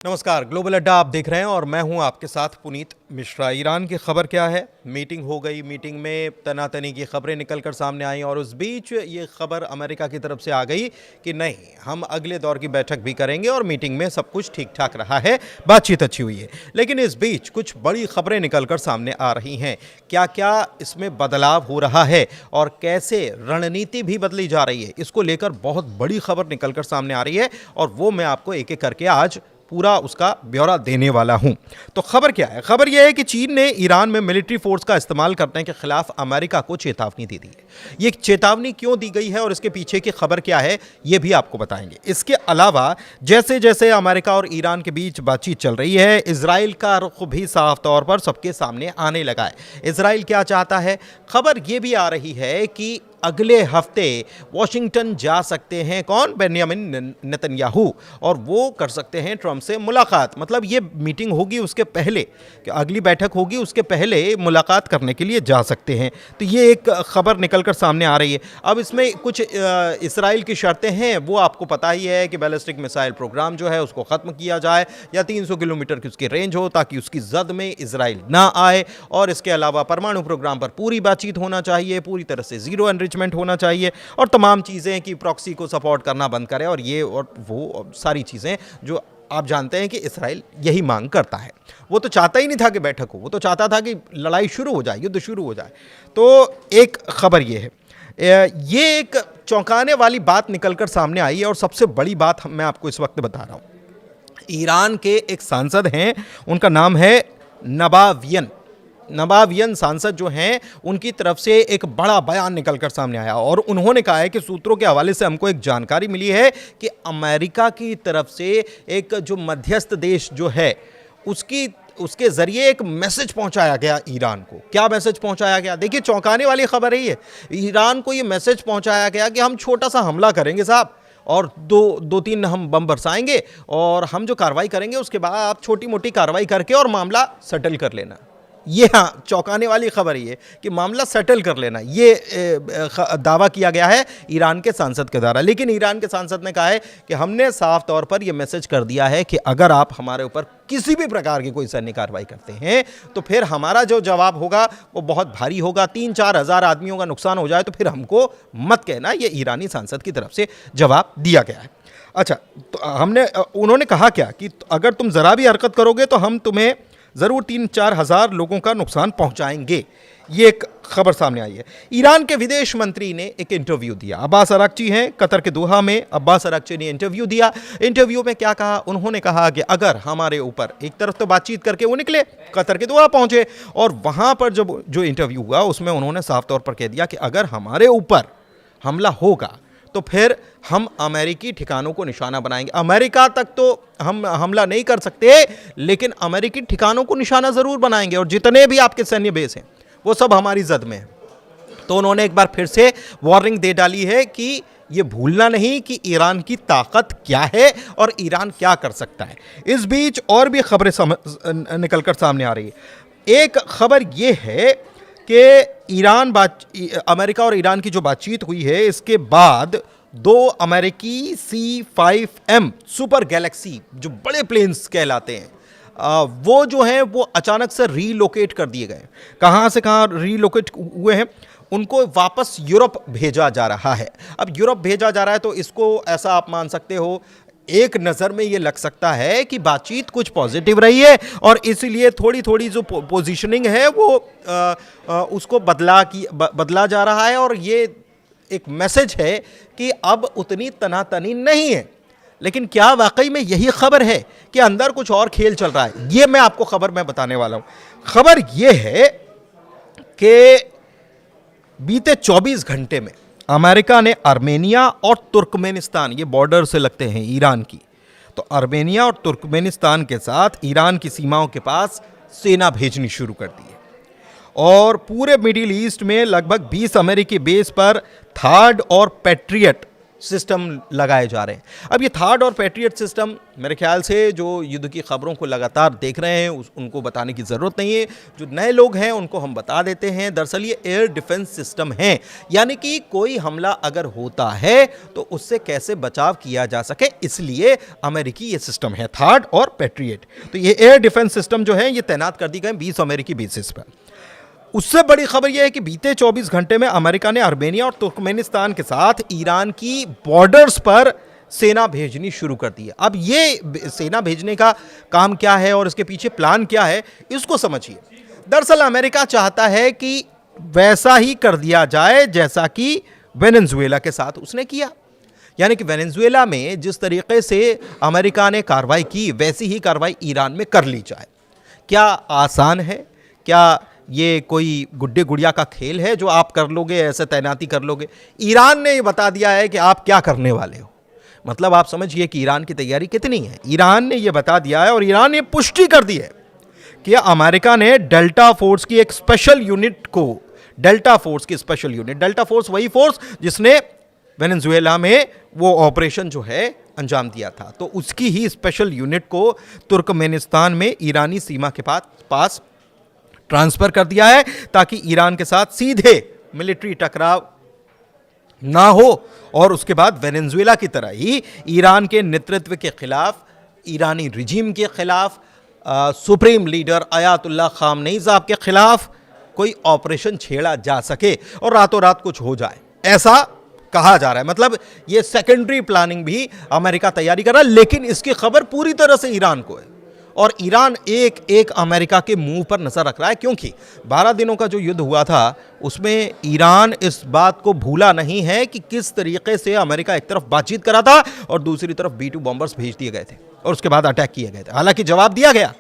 नमस्कार, ग्लोबल अड्डा आप देख रहे हैं और मैं हूं आपके साथ पुनीत मिश्रा। ईरान की खबर क्या है? मीटिंग हो गई, मीटिंग में तनातनी की खबरें निकलकर सामने आई और उस बीच ये खबर अमेरिका की तरफ से आ गई कि नहीं, हम अगले दौर की बैठक भी करेंगे और मीटिंग में सब कुछ ठीक ठाक रहा है, बातचीत अच्छी हुई है। लेकिन इस बीच कुछ बड़ी खबरें निकलकर सामने आ रही हैं। क्या क्या इसमें बदलाव हो रहा है और कैसे रणनीति भी बदली जा रही है, इसको लेकर बहुत बड़ी खबर निकलकर सामने आ रही है और वो मैं आपको एक एक करके आज पूरा उसका ब्यौरा देने वाला हूं। तो खबर क्या है? खबर यह है कि चीन ने ईरान में मिलिट्री फोर्स का इस्तेमाल करने के खिलाफ अमेरिका को चेतावनी दे दी है। ये चेतावनी क्यों दी गई है और इसके पीछे की खबर क्या है, ये भी आपको बताएंगे। इसके अलावा जैसे जैसे अमेरिका और ईरान के बीच बातचीत चल रही है, इजराइल का रुख भी साफ तौर पर सबके सामने आने लगा है। इजराइल क्या चाहता है? खबर यह भी आ रही है कि अगले हफ्ते वॉशिंगटन जा सकते हैं कौन? बेंजामिन नेतन्याहू, और वो कर सकते हैं ट्रंप से मुलाकात। मतलब ये मीटिंग होगी उसके पहले, कि अगली बैठक होगी उसके पहले मुलाकात करने के लिए जा सकते हैं। तो ये एक खबर निकलकर सामने आ रही है। अब इसमें कुछ इसराइल की शर्तें हैं, वो आपको पता ही है कि बैलिस्टिक मिसाइल प्रोग्राम जो है उसको ख़त्म किया जाए या 300 किलोमीटर की उसकी रेंज हो ताकि उसकी जद में इसराइल ना आए, और इसके अलावा परमाणु प्रोग्राम पर पूरी बातचीत होना चाहिए, पूरी तरह से जीरो एनरिचमेंट होना चाहिए और तमाम चीज़ें कि प्रॉक्सी को सपोर्ट करना बंद करे और ये और वो और सारी चीज़ें जो आप जानते हैं कि इसराइल यही मांग करता है। वो तो चाहता ही नहीं था कि बैठक हो, वो तो चाहता था कि लड़ाई शुरू हो जाए, युद्ध शुरू हो जाए। तो एक खबर ये है, ये एक चौंकाने वाली बात निकलकर सामने आई है और सबसे बड़ी बात मैं आपको इस वक्त बता रहा हूँ। ईरान के एक सांसद हैं, उनका नाम है नबावियन सांसद जो हैं, उनकी तरफ से एक बड़ा बयान निकलकर सामने आया और उन्होंने कहा है कि सूत्रों के हवाले से हमको एक जानकारी मिली है कि अमेरिका की तरफ से एक जो मध्यस्थ देश जो है उसके जरिए एक मैसेज पहुंचाया गया ईरान को। क्या मैसेज पहुंचाया गया? देखिए, चौंकाने वाली खबर है ये। ईरान को ये मैसेज पहुंचाया गया कि हम छोटा सा हमला करेंगे साहब, और दो तीन हम बम बरसाएंगे और हम जो कार्रवाई करेंगे उसके बाद आप छोटी मोटी कार्रवाई करके और मामला सेटल कर लेना। ये हाँ, चौंकाने वाली खबर ये कि मामला सेटल कर लेना, ये दावा किया गया है ईरान के सांसद के द्वारा। लेकिन ईरान के सांसद ने कहा है कि हमने साफ तौर पर यह मैसेज कर दिया है कि अगर आप हमारे ऊपर किसी भी प्रकार की कोई सैन्य कार्रवाई करते हैं तो फिर हमारा जो जवाब होगा वो बहुत भारी होगा। 3-4 हज़ार आदमियों का नुकसान हो जाए तो फिर हमको मत कहना। ये ईरानी सांसद की तरफ से जवाब दिया गया है। अच्छा, तो उन्होंने कहा क्या कि अगर तुम ज़रा भी हरकत करोगे तो हम तुम्हें ज़रूर 3-4 हज़ार लोगों का नुकसान पहुंचाएंगे। ये एक खबर सामने आई है। ईरान के विदेश मंत्री ने एक इंटरव्यू दिया। अब्बास अराक्ची हैं कतर के दोहा में। अब्बास अराक्ची ने इंटरव्यू दिया। इंटरव्यू में क्या कहा? उन्होंने कहा कि अगर हमारे ऊपर, एक तरफ तो बातचीत करके वो निकले, कतर के दोहा पहुंचे और वहां पर जब जो इंटरव्यू हुआ उसमें उन्होंने साफ तौर पर कह दिया कि अगर हमारे ऊपर हमला होगा तो फिर हम अमेरिकी ठिकानों को निशाना बनाएंगे। अमेरिका तक तो हम हमला नहीं कर सकते, लेकिन अमेरिकी ठिकानों को निशाना ज़रूर बनाएंगे और जितने भी आपके सैन्य बेस हैं वो सब हमारी जद में हैं। तो उन्होंने एक बार फिर से वार्निंग दे डाली है कि ये भूलना नहीं कि ईरान की ताकत क्या है और ईरान क्या कर सकता है। इस बीच और भी खबरें निकलकर सामने आ रही है। एक खबर ये है कि अमेरिका और ईरान की जो बातचीत हुई है, इसके बाद 2 अमेरिकी C-5M सुपर गैलेक्सी जो बड़े प्लेन्स कहलाते हैं, वो जो हैं वो अचानक से रीलोकेट कर दिए गए। कहाँ से कहाँ रीलोकेट हुए हैं? उनको वापस यूरोप भेजा जा रहा है। अब यूरोप भेजा जा रहा है तो इसको ऐसा आप मान सकते हो, एक नज़र में ये लग सकता है कि बातचीत कुछ पॉजिटिव रही है और इसलिए थोड़ी थोड़ी जो पोजीशनिंग है वो उसको बदला जा रहा है और ये एक मैसेज है कि अब उतनी तनातनी नहीं है। लेकिन क्या वाकई में यही खबर है कि अंदर कुछ और खेल चल रहा है? ये मैं आपको खबर में बताने वाला हूँ। खबर ये है कि बीते 24 घंटे में अमेरिका ने आर्मेनिया और तुर्कमेनिस्तान, ये बॉर्डर से लगते हैं ईरान की, तो आर्मेनिया और तुर्कमेनिस्तान के साथ ईरान की सीमाओं के पास सेना भेजनी शुरू कर दी है और पूरे मिडिल ईस्ट में लगभग 20 अमेरिकी बेस पर थर्ड और पैट्रियट सिस्टम लगाए जा रहे हैं। अब ये थार्ड और पैट्रियट सिस्टम मेरे ख्याल से जो युद्ध की खबरों को लगातार देख रहे हैं उनको बताने की ज़रूरत नहीं है। जो नए लोग हैं उनको हम बता देते हैं, दरअसल ये एयर डिफेंस सिस्टम है, यानी कि कोई हमला अगर होता है तो उससे कैसे बचाव किया जा सके, इसलिए अमेरिकी ये सिस्टम है थार्ड और पैट्रियट। तो ये एयर डिफेंस सिस्टम जो है ये तैनात कर दी गए 20 अमेरिकी बेसिस पर। उससे बड़ी खबर यह है कि बीते 24 घंटे में अमेरिका ने आर्मेनिया और तुर्कमेनिस्तान के साथ ईरान की बॉर्डर्स पर सेना भेजनी शुरू कर दी है। अब ये सेना भेजने का काम क्या है और इसके पीछे प्लान क्या है, इसको समझिए। दरअसल अमेरिका चाहता है कि वैसा ही कर दिया जाए जैसा कि वेनेजुएला के साथ उसने किया, यानी कि वेनेजुएला में जिस तरीके से अमेरिका ने कार्रवाई की वैसी ही कार्रवाई ईरान में कर ली जाए। क्या आसान है? क्या ये कोई गुड्डे गुड़िया का खेल है जो आप कर लोगे, ऐसे तैनाती कर लोगे? ईरान ने ये बता दिया है कि आप क्या करने वाले हो। मतलब आप समझिए कि ईरान की तैयारी कितनी है। ईरान ने ये बता दिया है और ईरान ने पुष्टि कर दी है कि अमेरिका ने डेल्टा फोर्स की एक स्पेशल यूनिट को, डेल्टा फोर्स की स्पेशल यूनिट, डेल्टा फोर्स वही फोर्स जिसने वेनेजुएला में वो ऑपरेशन जो है अंजाम दिया था, तो उसकी ही स्पेशल यूनिट को तुर्कमेनिस्तान में ईरानी सीमा के पास ट्रांसफर कर दिया है ताकि ईरान के साथ सीधे मिलिट्री टकराव ना हो और उसके बाद वेनेजुएला की तरह ही ईरान के नेतृत्व के खिलाफ, ईरानी रिजीम के खिलाफ, सुप्रीम लीडर आयतुल्लाह खामनेई साहब के खिलाफ कोई ऑपरेशन छेड़ा जा सके और रातों रात कुछ हो जाए, ऐसा कहा जा रहा है। मतलब ये सेकेंडरी प्लानिंग भी अमेरिका तैयारी कर रहा है, लेकिन इसकी खबर पूरी तरह से ईरान को है और ईरान एक एक अमेरिका के मुंह पर नजर रख रहा है, क्योंकि 12 दिनों का जो युद्ध हुआ था उसमें ईरान इस बात को भूला नहीं है कि किस तरीके से अमेरिका एक तरफ बातचीत करा था और दूसरी तरफ B-2 बॉम्बर्स भेज दिए गए थे और उसके बाद अटैक किए गए थे। हालांकि जवाब दिया गया,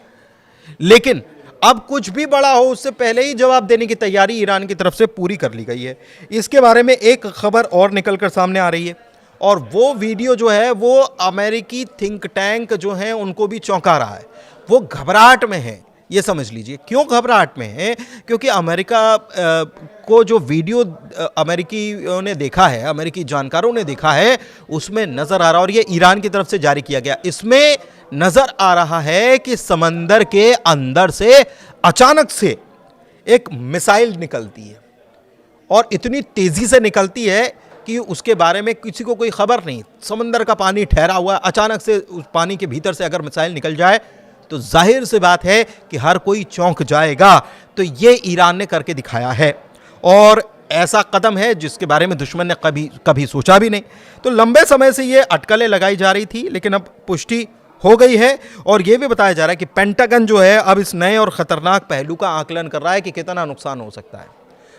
लेकिन अब कुछ भी बड़ा हो उससे पहले ही जवाब देने की तैयारी ईरान की तरफ से पूरी कर ली गई है। इसके बारे में एक खबर और निकलकर सामने आ रही है और वो वीडियो जो है वो अमेरिकी थिंक टैंक जो है उनको भी चौंका रहा है। वो घबराहट में है, ये समझ लीजिए। क्यों घबराहट में है? क्योंकि अमेरिका को जो वीडियो अमेरिकियों ने देखा है, अमेरिकी जानकारों ने देखा है, उसमें नजर आ रहा, और ये ईरान की तरफ से जारी किया गया, इसमें नजर आ रहा है कि समंदर के अंदर से अचानक से एक मिसाइल निकलती है और इतनी तेजी से निकलती है कि उसके बारे में किसी को कोई खबर नहीं। समंदर का पानी ठहरा हुआ, अचानक से उस पानी के भीतर से अगर मिसाइल निकल जाए तो जाहिर सी बात है कि हर कोई चौंक जाएगा। तो ये ईरान ने करके दिखाया है और ऐसा कदम है जिसके बारे में दुश्मन ने कभी सोचा भी नहीं। तो लंबे समय से ये अटकलें लगाई जा रही थी, लेकिन अब पुष्टि हो गई है और यह भी बताया जा रहा है कि पेंटागन जो है अब इस नए और खतरनाक पहलू का आकलन कर रहा है कि कितना नुकसान हो सकता है।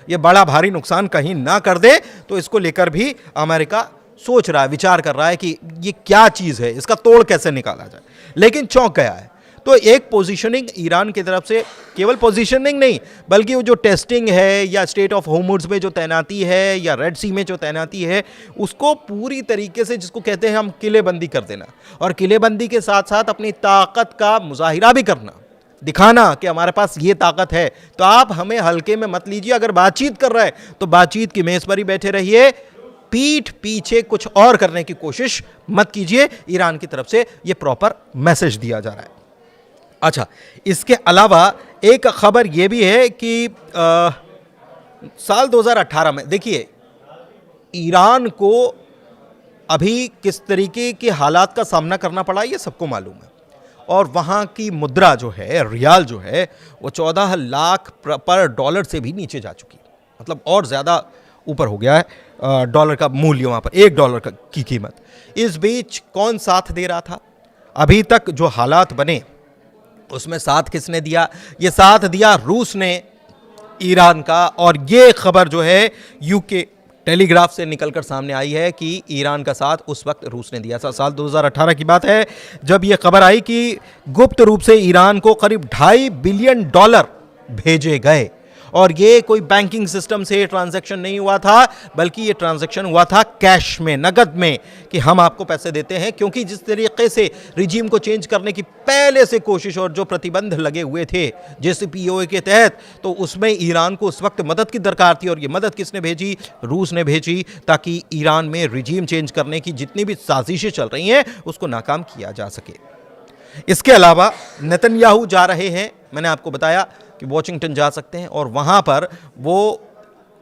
ये बड़ा भारी नुकसान कहीं ना कर दे, तो इसको लेकर भी अमेरिका सोच रहा है, विचार कर रहा है कि ये क्या चीज़ है, इसका तोड़ कैसे निकाला जाए। लेकिन चौंक गया है। तो एक पोजीशनिंग ईरान की तरफ से, केवल पोजीशनिंग नहीं बल्कि वो जो टेस्टिंग है या स्टेट ऑफ होर्मुज़ में जो तैनाती है या रेड सी में जो तैनाती है, उसको पूरी तरीके से, जिसको कहते हैं हम, किलेबंदी कर देना, और किलेबंदी के साथ साथ अपनी ताकत का मुजाहिरा भी करना, दिखाना कि हमारे पास ये ताकत है। तो आप हमें हल्के में मत लीजिए। अगर बातचीत कर रहे हैं तो बातचीत की मेज़ पर ही बैठे रहिए, पीठ पीछे कुछ और करने की कोशिश मत कीजिए। ईरान की तरफ से ये प्रॉपर मैसेज दिया जा रहा है। अच्छा, इसके अलावा एक खबर यह भी है कि साल 2018 में, देखिए ईरान को अभी किस तरीके के हालात का सामना करना पड़ा ये सबको मालूम है, और वहाँ की मुद्रा जो है, रियाल जो है, वो 14 लाख पर डॉलर से भी नीचे जा चुकी है। मतलब और ज़्यादा ऊपर हो गया है डॉलर का मूल्य, वहाँ पर $1 की कीमत। इस बीच कौन साथ दे रहा था? अभी तक जो हालात बने उसमें साथ किसने दिया? ये साथ दिया रूस ने ईरान का। और ये खबर जो है यूके टेलीग्राफ से निकलकर सामने आई है कि ईरान का साथ उस वक्त रूस ने दिया। साल 2018 की बात है जब ये खबर आई कि गुप्त रूप से ईरान को करीब $2.5 बिलियन भेजे गए और ये कोई बैंकिंग सिस्टम से ट्रांजैक्शन नहीं हुआ था, बल्कि ये ट्रांजैक्शन हुआ था कैश में, नगद में, कि हम आपको पैसे देते हैं। क्योंकि जिस तरीके से रिजीम को चेंज करने की पहले से कोशिश और जो प्रतिबंध लगे हुए थे JCPOA के तहत, तो उसमें ईरान को उस वक्त मदद की दरकार थी। और ये मदद किसने भेजी? रूस ने भेजी, ताकि ईरान में रिजीम चेंज करने की जितनी भी साजिशें चल रही हैं उसको नाकाम किया जा सके। इसके अलावा नेतन्याहू जा रहे हैं, मैंने आपको बताया कि वॉशिंगटन जा सकते हैं और वहाँ पर वो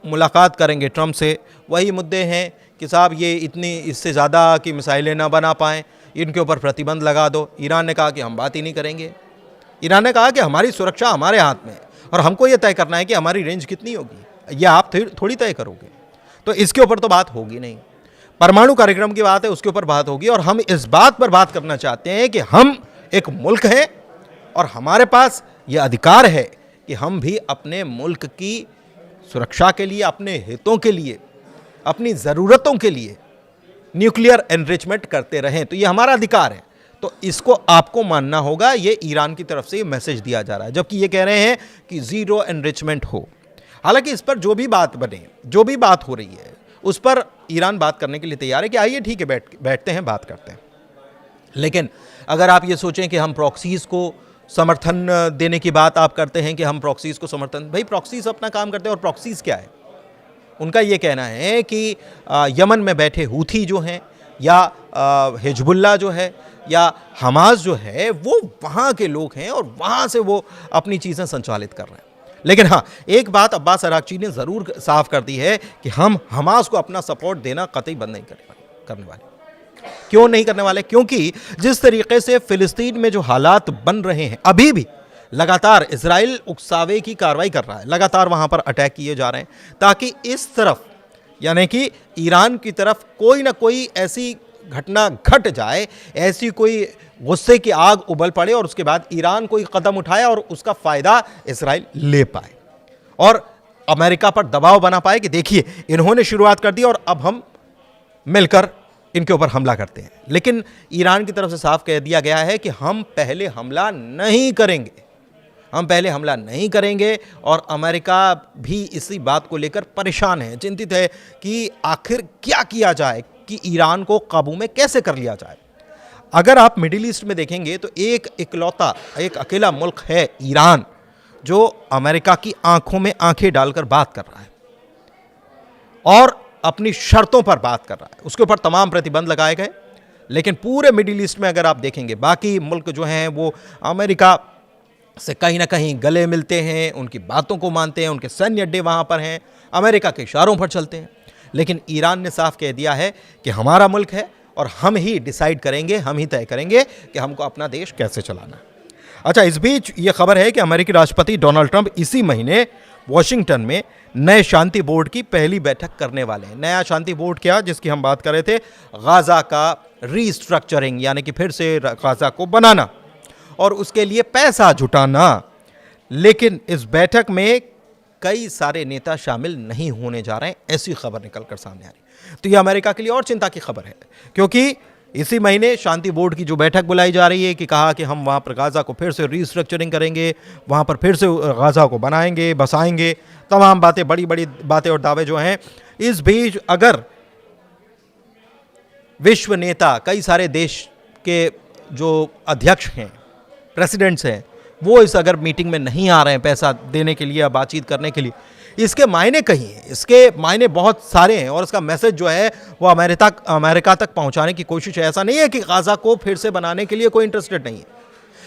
मुलाकात करेंगे ट्रंप से। वही मुद्दे हैं कि साहब ये इतनी, इससे ज़्यादा कि मिसाइलें ना बना पाएँ, इनके ऊपर प्रतिबंध लगा दो। ईरान ने कहा कि हम बात ही नहीं करेंगे। ईरान ने कहा कि हमारी सुरक्षा हमारे हाथ में है और हमको ये तय करना है कि हमारी रेंज कितनी होगी, ये आप थोड़ी तय करोगे। तो इसके ऊपर तो बात होगी नहीं। परमाणु कार्यक्रम की बात है, उसके ऊपर बात होगी। और हम इस बात पर बात करना चाहते हैं कि हम एक मुल्क हैं और हमारे पास ये अधिकार है कि हम भी अपने मुल्क की सुरक्षा के लिए, अपने हितों के लिए, अपनी ज़रूरतों के लिए न्यूक्लियर एनरिचमेंट करते रहें। तो ये हमारा अधिकार है, तो इसको आपको मानना होगा। ये ईरान की तरफ से ये मैसेज दिया जा रहा है, जबकि ये कह रहे हैं कि ज़ीरो एनरिचमेंट हो। हालांकि इस पर जो भी बात बने, जो भी बात हो रही है, उस पर ईरान बात करने के लिए तैयार है कि आइए ठीक है, बैठते हैं, बात करते हैं। लेकिन अगर आप ये सोचें कि हम प्रॉक्सीज़ को समर्थन देने की बात आप करते हैं कि हम प्रॉक्सीज़ को समर्थन, भाई प्रॉक्सीज़ अपना काम करते हैं। और प्रॉक्सीज़ क्या है? उनका ये कहना है कि यमन में बैठे हूथी जो हैं, या हिजबुल्ला जो है, या हमास जो है, वो वहाँ के लोग हैं और वहाँ से वो अपनी चीज़ें संचालित कर रहे हैं। लेकिन हाँ, एक बात अब्बास अरागची ने ज़रूर साफ कर दी है कि हम हमास को अपना सपोर्ट देना कतई बंद नहीं करने वाले। क्यों नहीं करने वाले? क्योंकि जिस तरीके से फ़िलिस्तीन में जो हालात बन रहे हैं, अभी भी लगातार इजराइल उकसावे की कार्रवाई कर रहा है, लगातार वहाँ पर अटैक किए जा रहे हैं, ताकि इस तरफ यानी कि ईरान की तरफ कोई ना कोई ऐसी घटना घट जाए, ऐसी कोई गुस्से की आग उबल पड़े और उसके बाद ईरान कोई कदम उठाए और उसका फ़ायदा इजराइल ले पाए और अमेरिका पर दबाव बना पाए कि देखिए इन्होंने शुरुआत कर दी और अब हम मिलकर इनके ऊपर हमला करते हैं। लेकिन ईरान की तरफ से साफ कह दिया गया है कि हम पहले हमला नहीं करेंगे, हम पहले हमला नहीं करेंगे। और अमेरिका भी इसी बात को लेकर परेशान है, चिंतित है कि आखिर क्या किया जाए, कि ईरान को काबू में कैसे कर लिया जाए। अगर आप मिडिल ईस्ट में देखेंगे तो एक अकेला मुल्क है ईरान, जो अमेरिका की आंखों में आंखें डालकर बात कर रहा है और अपनी शर्तों पर बात कर रहा है। उसके ऊपर तमाम प्रतिबंध लगाए गए। लेकिन पूरे मिडिल ईस्ट में अगर आप देखेंगे, बाकी मुल्क जो हैं वो अमेरिका से कहीं ना कहीं गले मिलते हैं, उनकी बातों को मानते हैं, उनके सैन्य अड्डे वहाँ पर हैं, अमेरिका के इशारों पर चलते हैं। लेकिन ईरान ने साफ कह दिया है कि हमारा मुल्क है और हम ही डिसाइड करेंगे, हम ही तय करेंगे कि हमको अपना देश कैसे चलाना। अच्छा, इस बीच ये खबर है कि अमेरिकी राष्ट्रपति डोनाल्ड ट्रंप इसी महीने वॉशिंगटन में नए शांति बोर्ड की पहली बैठक करने वाले हैं। नया शांति बोर्ड क्या, जिसकी हम बात कर रहे थे, गाज़ा का रीस्ट्रक्चरिंग, यानी कि फिर से गाज़ा को बनाना और उसके लिए पैसा जुटाना। लेकिन इस बैठक में कई सारे नेता शामिल नहीं होने जा रहे हैं, ऐसी खबर निकलकर सामने आ रही। तो ये अमेरिका के लिए और चिंता की खबर है, क्योंकि इसी महीने शांति बोर्ड की जो बैठक बुलाई जा रही है कि कहा कि हम वहाँ पर गाज़ा को फिर से रीस्ट्रक्चरिंग करेंगे, वहाँ पर फिर से गाज़ा को बनाएंगे, बसाएंगे, तमाम बातें, बड़ी बड़ी बातें और दावे जो हैं। इस बीच अगर विश्व नेता, कई सारे देश के जो अध्यक्ष हैं, प्रेसिडेंट्स हैं, वो इस अगर मीटिंग में नहीं आ रहे हैं पैसा देने के लिए या बातचीत करने के लिए, इसके मायने कहीं हैं, इसके मायने बहुत सारे हैं और इसका मैसेज जो है वो अमेरिका तक पहुंचाने की कोशिश है। ऐसा नहीं है कि गाज़ा को फिर से बनाने के लिए कोई इंटरेस्टेड नहीं है,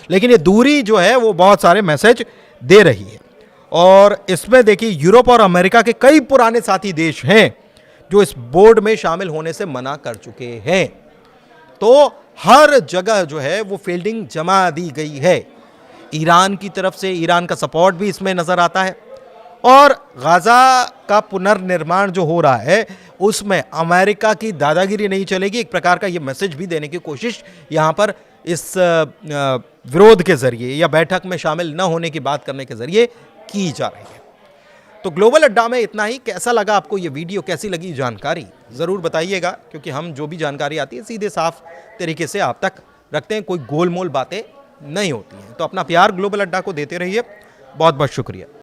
लेकिन ये दूरी जो है वो बहुत सारे मैसेज दे रही है। और इसमें देखिए, यूरोप और अमेरिका के कई पुराने साथी देश हैं जो इस बोर्ड में शामिल होने से मना कर चुके हैं। तो हर जगह जो है वो फील्डिंग जमा दी गई है। ईरान की तरफ से ईरान का सपोर्ट भी इसमें नज़र आता है और गाज़ा का पुनर्निर्माण जो हो रहा है उसमें अमेरिका की दादागिरी नहीं चलेगी। एक प्रकार का ये मैसेज भी देने की कोशिश यहाँ पर इस विरोध के ज़रिए या बैठक में शामिल न होने की बात करने के ज़रिए की जा रही है। तो ग्लोबल अड्डा में इतना ही। कैसा लगा आपको ये वीडियो, कैसी लगी जानकारी, ज़रूर बताइएगा, क्योंकि हम जो भी जानकारी आती है सीधे साफ तरीके से आप तक रखते हैं, कोई गोलमोल बातें नहीं होती हैं। तो अपना प्यार ग्लोबल अड्डा को देते रहिए। बहुत बहुत शुक्रिया।